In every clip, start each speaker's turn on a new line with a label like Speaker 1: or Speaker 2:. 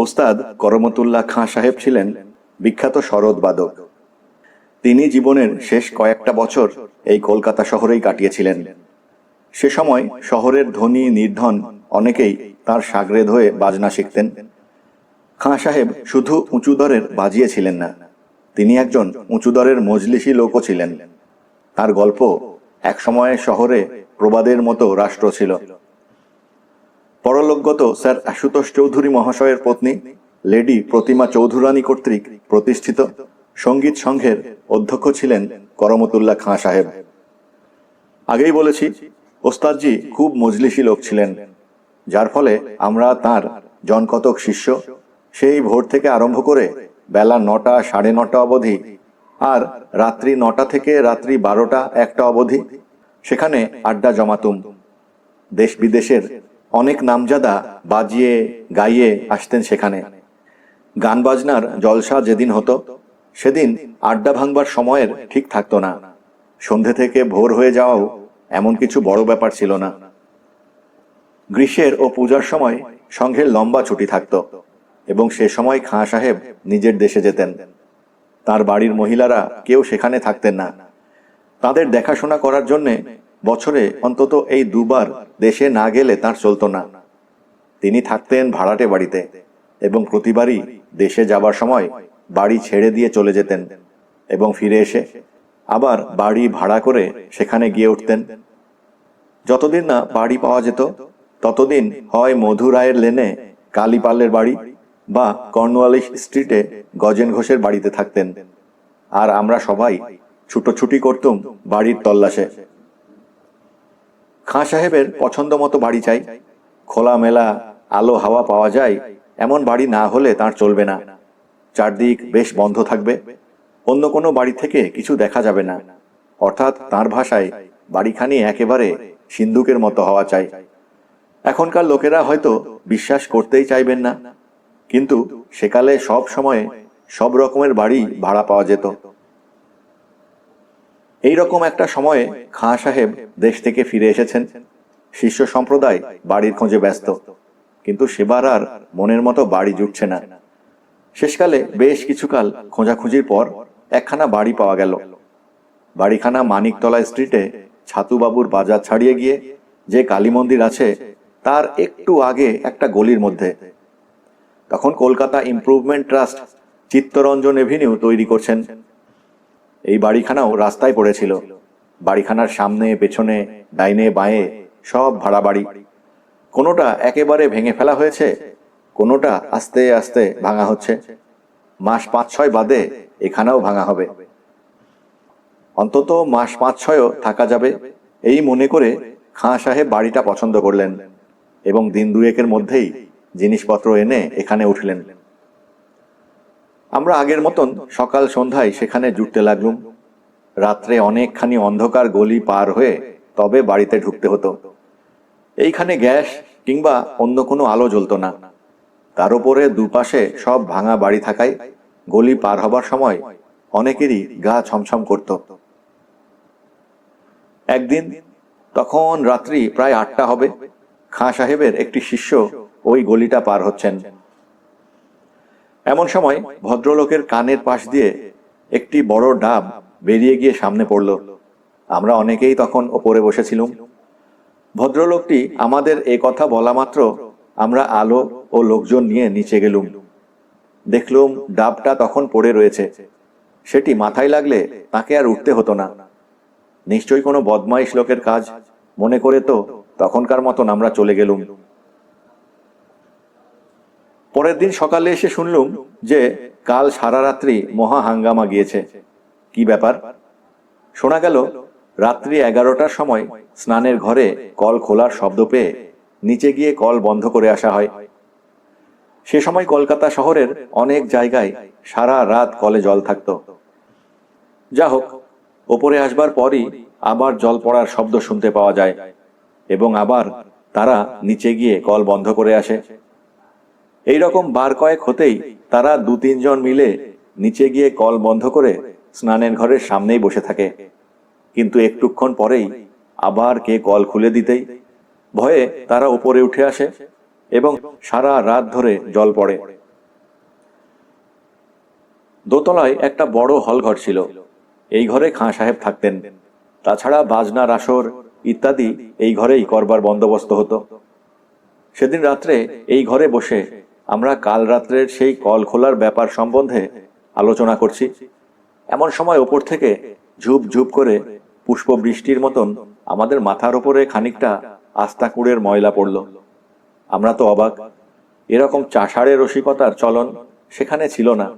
Speaker 1: ওস্তাদ করমতুল্লাহ খাঁ সাহেব ছিলেন বিখ্যাত সরোদবাদক। তিনি জীবনের শেষ কয়েকটা বছর এই কলকাতা শহরেই কাটিয়েছিলেন। সে সময় শহরের ধনী নির্ধন অনেকেই তার সাগরেদ হয়ে বাজনা শিখতেন। খাঁ সাহেব শুধু উঁচু দরের বাজিয়েছিলেন না, তিনি একজন উঁচু দরের মজলিসি লোকও ছিলেন। তার গল্প একসময় শহরে প্রবাদের মতো রাষ্ট্র ছিল। পরলোকগত স্যার আশুতোষ চৌধুরী মহাশয়ের পত্নী লেডি প্রতিমা চৌধুরানী কর্তৃক প্রতিষ্ঠিত সঙ্গীত সংঘের অধ্যক্ষ ছিলেন করমতুল্লাহ খাঁ সাহেব। আগেই বলেছি, ওস্তাদজি খুব মজলিসি লোক ছিলেন, যার ফলে আমরা তার জনকতক শিষ্য সেই ভোর থেকে আরম্ভ করে বেলা 9টা, 9:30 অবধি, আর রাত্রি 9টা থেকে রাত্রি 12টা, 1টা অবধি সেখানে আড্ডা জমাতুম। দেশ বিদেশের অনেক নামজাদা বাজিয়ে গাইয়ে আসতেন সেখানে। গান বাজনার জলসা যেদিন হতো সেদিন আড্ডা ভাঙবার সময়ের ঠিক থাকতো না। সন্ধে থেকে ভোর হয়ে যাওয়াও এমন কিছু বড় ব্যাপার ছিল না। গ্রীষ্মের ও পূজার সময় সংঘের লম্বা ছুটি থাকত এবং সে সময় খাঁ সাহেব নিজের দেশে যেতেন। তার বাড়ির মহিলারা কেউ সেখানে থাকতেন না। তাদের দেখাশোনা করার জন্যে বছরে অন্তত এই 2বার দেশে না গেলে তার চলত না। তিনি থাকতেন ভাড়াটে বাড়িতে এবং প্রতিবারই দেশে যাবার সময় বাড়ি ছেড়ে দিয়ে চলে যেতেন এবং ফিরে এসে আবার বাড়ি ভাড়া করে সেখানে গিয়ে উঠতেন। যতদিন না বাড়ি পাওয়া যেত ততদিন হয় মধু রায়ের লেনে কালীপালের বাড়ি বা কর্নওয়ালিস স্ট্রিটে গজেন ঘোষের বাড়িতে থাকতেন, আর আমরা সবাই ছুটোছুটি করতুম বাড়ির তল্লাশে। খাঁ সাহেবের পছন্দ মতো বাড়ি চাই, খোলামেলা আলো হাওয়া পাওয়া যায় এমন বাড়ি না হলে তার চলবে না। চারদিক বেশ বন্ধ থাকবে, অন্য কোনো বাড়ি থেকে কিছু দেখা যাবে না। অর্থাৎ তার ভাষায় বাড়িখানি একেবারে সিন্ধুকের মতো হওয়া চাই। এখনকার লোকেরা হয়তো বিশ্বাস করতেই চাইবেন না, কিন্তু সেকালে সব সময়ে সব রকমের বাড়ি ভাড়া পাওয়া যেত। এই রকম একটা সময়ে খাঁ সাহেব দেশ থেকে ফিরে এসেছেন। শিষ্য সম্প্রদায় বাড়ির খোঁজে ব্যস্ত, কিন্তু সেবার আর মনের মতো বাড়ি জুটছে না। শেষকালে বেশ কিছুকাল খোঁজাখুঁজির পর একখানা বাড়ি পাওয়া গেল। বাড়িখানা মানিকতলা স্ট্রিটে ছাতুবাবুর বাজার ছাড়িয়ে গিয়ে যে কালী মন্দির আছে তার একটু আগে একটা গলির মধ্যে। তখন Kolkata improvement trust Chittaranjan Avenue তৈরি করছেন। এই বাড়িখানাও রাস্তায় পড়েছিল। বাড়িখানার সামনে পেছনে ডাইনে বাঁয়ে সব ভাড়া বাড়ি। কোনোটা একেবারে ভেঙে ফেলা হয়েছে, কোনোটা আস্তে আস্তে ভাঙা হচ্ছে। মাস 5-6 বাদে এখানেও ভাঙা হবে। অন্তত মাস 5-6ও থাকা যাবে এই মনে করে খাঁ সাহেব বাড়িটা পছন্দ করলেন এবং দিন 2-1-এর মধ্যেই জিনিসপত্র এনে এখানে উঠলেন। আমরা আগের মতন সকাল সন্ধ্যায় সেখানে জুটতে লাগলুম। রাত্রে অনেকখানি অন্ধকার গলি পার হয়ে তবে বাড়িতে ঢুকতে হতো। এইখানে গ্যাস কিংবা অন্য কোনো আলো জ্বলত না। তার উপরে দুপাশে সব ভাঙা বাড়ি থাকায় গলি পার হবার সময় অনেকেরই গা ছমছম করত। একদিন, তখন রাত্রি প্রায় 8টা হবে, খাঁ সাহেবের একটি শিষ্য ওই গলিটা পার হচ্ছেন। এমন সময় ভদ্রলোকের কানের পাশ দিয়ে একটি বড় ডাব বেরিয়ে গিয়ে সামনে পড়ল। আমরা অনেকেই তখন ওপরে বসেছিলুম। ভদ্রলোকটি আমাদের এ কথা বলা মাত্র আমরা আলো ও লোকজন নিয়ে নিচে গেলুম। দেখলুম ডাবটা তখন পড়ে রয়েছে। সেটি মাথায় লাগলে তাকে আর উঠতে হতো না। নিশ্চয়ই কোনো বদমাইশ লোকের কাজ মনে করে তো তখনকার মতন আমরা চলে গেলুম। পরের দিন সকালে এসে শুনলুম যে কাল সারা রাত্রি মহা হাঙ্গামা গিয়েছে। কি ব্যাপার? শোনা গেল রাত্রি 11টার সময় স্নানের ঘরে কল খোলার শব্দ পেয়ে নিচে গিয়ে কল বন্ধ করে আসা হয়। সে সময় কলকাতা শহরের অনেক জায়গায় সারা রাত কলে জল থাকত। যা হোক, ওপরে আসবার পরই আবার জল পড়ার শব্দ শুনতে পাওয়া যায় এবং আবার তারা নিচে গিয়ে কল বন্ধ করে আসে। এই রকম বার কয়েক হতেই তারা 2-3 জন মিলে নিচে গিয়ে কল বন্ধ করে স্নানের ঘরের সামনেই বসে থাকে। কিন্তু একটুক্ষণ পরেই আবার কে কল খুলে দিতেই ভয়ে তারা উপরে উঠে আসে এবং সারা রাত ধরে জল পড়ে। দোতলায় একটা বড় হলঘর ছিল। এই ঘরে খাঁ সাহেব থাকতেন। তাছাড়া বাজনার আসর ইত্যাদি এই ঘরেই করবার বন্দোবস্ত হতো। সেদিন রাত্রে এই ঘরে বসে আমরা কাল রাত্রের সেই কল খোলার ব্যাপার সম্বন্ধে আলোচনা করছি। এমন সময় ওপর থেকে ঝুপ ঝুপ করে পুষ্প বৃষ্টির মতন আমাদের মাথার ওপরে খানিকটা আস্তা কুড়ের ময়লা পড়ল। আমরা তো অবাক। এরকম চাষাড়ে রসিকতার চলন সেখানে ছিল না।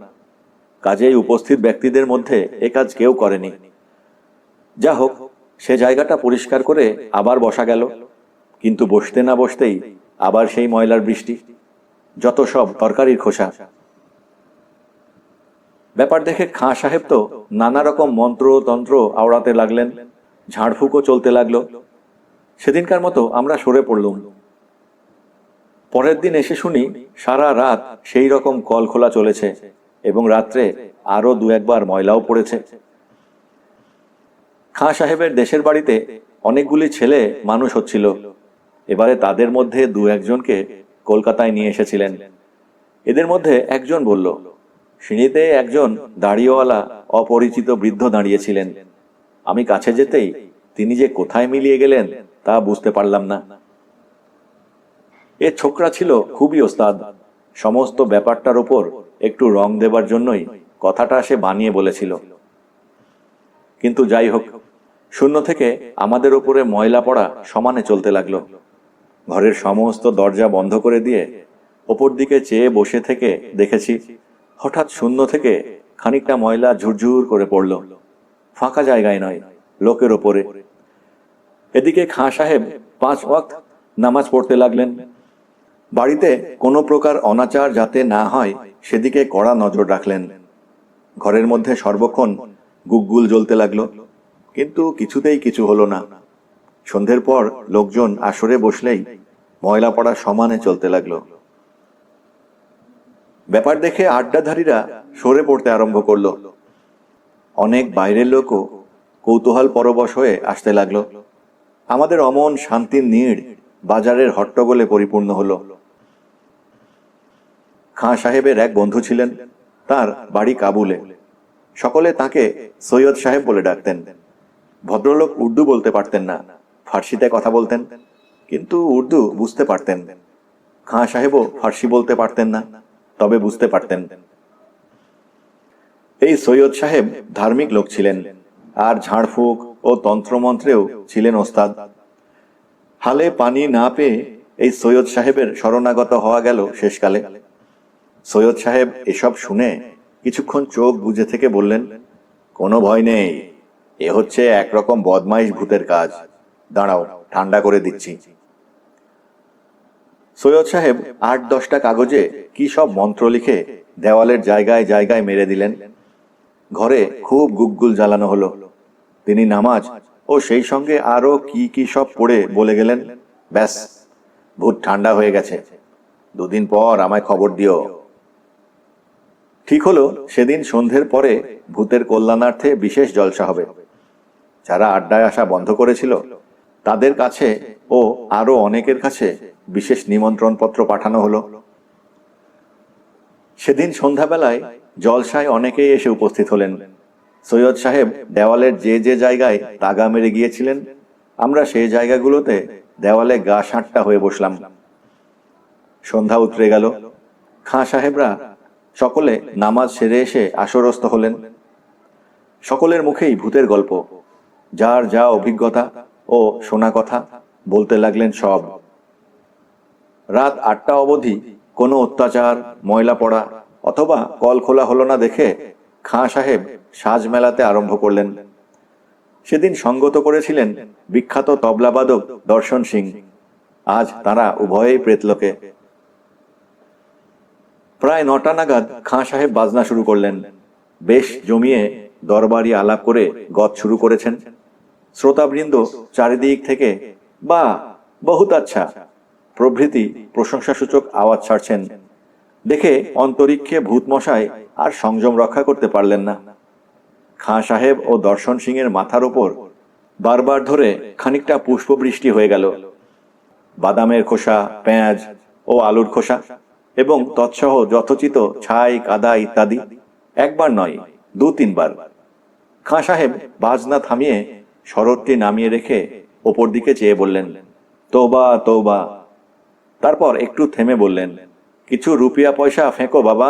Speaker 1: কাজেই উপস্থিত ব্যক্তিদের মধ্যে এ কাজ কেউ করেনি। যা হোক, সে জায়গাটা পরিষ্কার করে আবার বসা গেল। কিন্তু বসতে না বসতেই আবার সেই ময়লার বৃষ্টি, যত সব তরকারির খোসা। ব্যাপার দেখে খাঁ সাহেব তো নানা রকম মন্ত্র তন্ত্র আওড়াতে লাগলেন, ঝাড়ফুঁকও চলতে লাগলো। সেদিনকার মতো আমরা সরে পড়লুম। পরের দিন এসে শুনি সারা রাত সেই রকম কল খোলা চলেছে এবং রাত্রে আরো দু একবার ময়লাও পড়েছে। খাঁ সাহেবের দেশের বাড়িতে অনেকগুলি ছেলে মানুষ হচ্ছিল। এবারে তাদের মধ্যে দু একজনকে কলকাতায় নিয়ে এসেছিলেন। এদের মধ্যে একজন বলল, সিঁড়িতে একজন দাড়িওয়ালা অপরিচিত বৃদ্ধ দাঁড়িয়েছিলেন। আমি কাছে যেতেই তিনি যে কোথায় মিলিয়ে গেলেন তা বুঝতে পারলাম না। এ ছোকরা ছিল খুবই ওস্তাদ। সমস্ত ব্যাপারটার উপর একটু রং দেবার জন্যই কথাটা সে বানিয়ে বলেছিল। কিন্তু যাই হোক, শূন্য থেকে আমাদের ওপরে ময়লা পড়া সমানে চলতে লাগলো। ঘরের সমস্ত দরজা বন্ধ করে দিয়ে ওপর দিকে চেয়ে বসে থেকে দেখেছি হঠাৎ শূন্য থেকে খানিকটা ময়লা ঝুরঝুর করে পড়ল। ফাঁকা জায়গায় নয়, লোকের ওপরে। এদিকে খাঁ সাহেব 5 ওয়াক্ত নামাজ পড়তে লাগলেন। বাড়িতে কোনো প্রকার অনাচার যাতে না হয় সেদিকে কড়া নজর রাখলেন। ঘরের মধ্যে সর্বক্ষণ গুগ্গুল জ্বলতে লাগলো, কিন্তু কিছুতেই কিছু হলো না। সন্ধ্যের পর লোকজন আসরে বসলেই ময়লা পড়া সমানে চলতে লাগলো। ব্যাপার দেখে আড্ডাধারীরা সরে পড়তে আরম্ভ করলো। অনেক বাইরের লোকও কৌতূহল পরবশ হয়ে আসতে লাগলো। আমাদের অমন শান্তির নীড় বাজারের হট্টগোলে পরিপূর্ণ হলো। খাঁ সাহেবের এক বন্ধু ছিলেন, তার বাড়ি কাবুলে। সকলে তাকে সৈয়দ সাহেব বলে ডাকতেন। ভদ্রলোক উর্দু বলতে পারতেন না, ফার্সিতে কথা বলতেন, কিন্তু উর্দু বুঝতে পারতেন। খাঁ সাহেবও ফার্সি বলতে পারতেন না, তবে বুঝতে পারতেন। এই সৈয়দ সাহেব ধার্মিক লোক ছিলেন, আর ঝাড়ফুঁক ও তন্ত্রমন্ত্রেও ছিলেন ওস্তাদ। হালে পানি না পেয়ে এই সৈয়দ সাহেবের শরণাগত হওয়া গেল শেষকালে। সৈয়দ সাহেব এসব শুনে কিছুক্ষণ চোখ বুজে থেকে বললেন, কোনো ভয় নেই, এ হচ্ছে একরকম বদমাইশ ভূতের কাজ। দাঁড়াও, ঠান্ডা করে দিচ্ছি। সৈয়দ সাহেব 8-10টা কাগজে কি সব মন্ত্র লিখে দেওয়ালের জায়গায় জায়গায় মেরে দিলেন। ঘরে খুব গুগ্গুল জ্বালানো হলো। তিনি নামাজ ও সেই সঙ্গে আরো কি কি সব পড়ে বলে গেলেন, ব্যাস, ভূত ঠান্ডা হয়ে গেছে, 2 দিন পর আমায় খবর দিও। ঠিক হলো, সেদিন সন্ধ্যের পরে ভূতের কল্যাণার্থে বিশেষ জলসা হবে। যারা আড্ডায় আসা বন্ধ করেছিল তাদের কাছে ও আরো অনেকের কাছে বিশেষ নিমন্ত্রণ পত্র পাঠানো হলো। সেদিন সন্ধ্যাবেলায় জলসায় অনেকেই এসে উপস্থিত হলেন। সৈয়দ সাহেব দেওয়ালের যে যে জায়গায় তাগা মেরে গিয়েছিলেন, আমরা সেই জায়গাগুলোতে দেওয়ালে গা সাঁটটা হয়ে বসলাম। সন্ধ্যা উতরে গেল। খাঁ সাহেবরা সকলে নামাজ সেরে এসে আসরস্থ হলেন। সকলের মুখেই ভূতের গল্প, যার যা অভিজ্ঞতা ও শোনা কথা বলতে লাগলেন সব। রাত 8টা অবধি কোনো অত্যাচার, ময়লা পড়া অথবা কল খোলা হলো না দেখে খাঁ সাহেব সাজ মেলাতে আরম্ভ করলেন। সেদিন সঙ্গত করেছিলেন বিখ্যাত তবলাবাদক দর্শন সিং। আজ তারা উভয়েই প্রেতলোকে। প্রায় 9টা নাগাদ খাঁ সাহেব বাজনা শুরু করলেন। বেশ জমিয়ে দরবারি আলাপ করে গত শুরু করেছেন। শ্রোতাবৃন্দ চারিদিক থেকে বা বহুত আচ্ছা প্রভৃতি প্রশংসাসূচক আওয়াজ ছাড়ছেন। দেখে অন্তরিক্ষে ভূত মশাই আর সংযম রক্ষা করতে পারলেন না। খাঁ সাহেব ও দর্শন সিং এর মাথার উপর বারবার ধরে খানিকটা পুষ্পবৃষ্টি হয়ে গেল। বাদামের খোসা, পেঁয়াজ ও আলুর খোসা এবং তৎসহ যথোচিত ছাই, কাদা ইত্যাদি। একবার নয়, 2-3 বার। খাঁ সাহেব বাজনা থামিয়ে শরৎটি নামিয়ে রেখে ওপর দিকে চেয়ে বললেন, তৌবা তৌবা। তারপর একটু থেমে বললেন, কিছু রুপিয়া পয়সা ফেঁকো বাবা।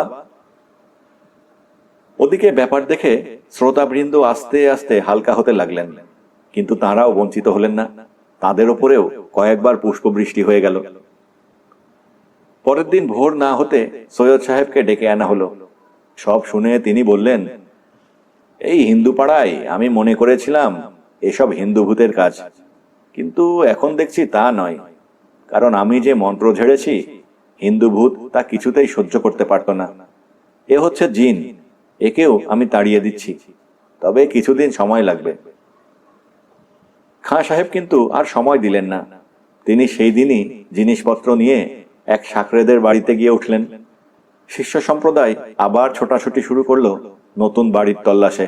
Speaker 1: ওদিকে ব্যাপার দেখে শ্রোতাবৃন্দ আস্তে আস্তে হালকা হতে লাগলেন, কিন্তু তাঁরাও বঞ্চিত হলেন না। তাদের ওপরেও কয়েকবার পুষ্পবৃষ্টি হয়ে গেল। পরের দিন ভোর না হতে সৈয়দ সাহেবকে ডেকে আনা হলো। সব শুনে তিনি বললেন, এই হিন্দু পাড়ায় আমি মনে করেছিলাম এসব হিন্দু ভূতের কাজ, কিন্তু এখন দেখছি তা নয়। কারণ আমি যে মন্ত্র ঝেড়েছি, হিন্দু ভূত তা কিছুতেই সহ্য করতে পারত না। এ হচ্ছে জিন, একেও আমি তাড়িয়ে দিচ্ছি, তবে কিছুদিন সময় লাগবে। খাঁ সাহেব কিন্তু আর সময় দিলেন না। তিনি সেই দিনই জিনিসপত্র নিয়ে এক সাকরেদের বাড়িতে গিয়ে উঠলেন। শিষ্য সম্প্রদায় আবার ছোটাছুটি শুরু করলো নতুন বাড়ির তল্লাশে।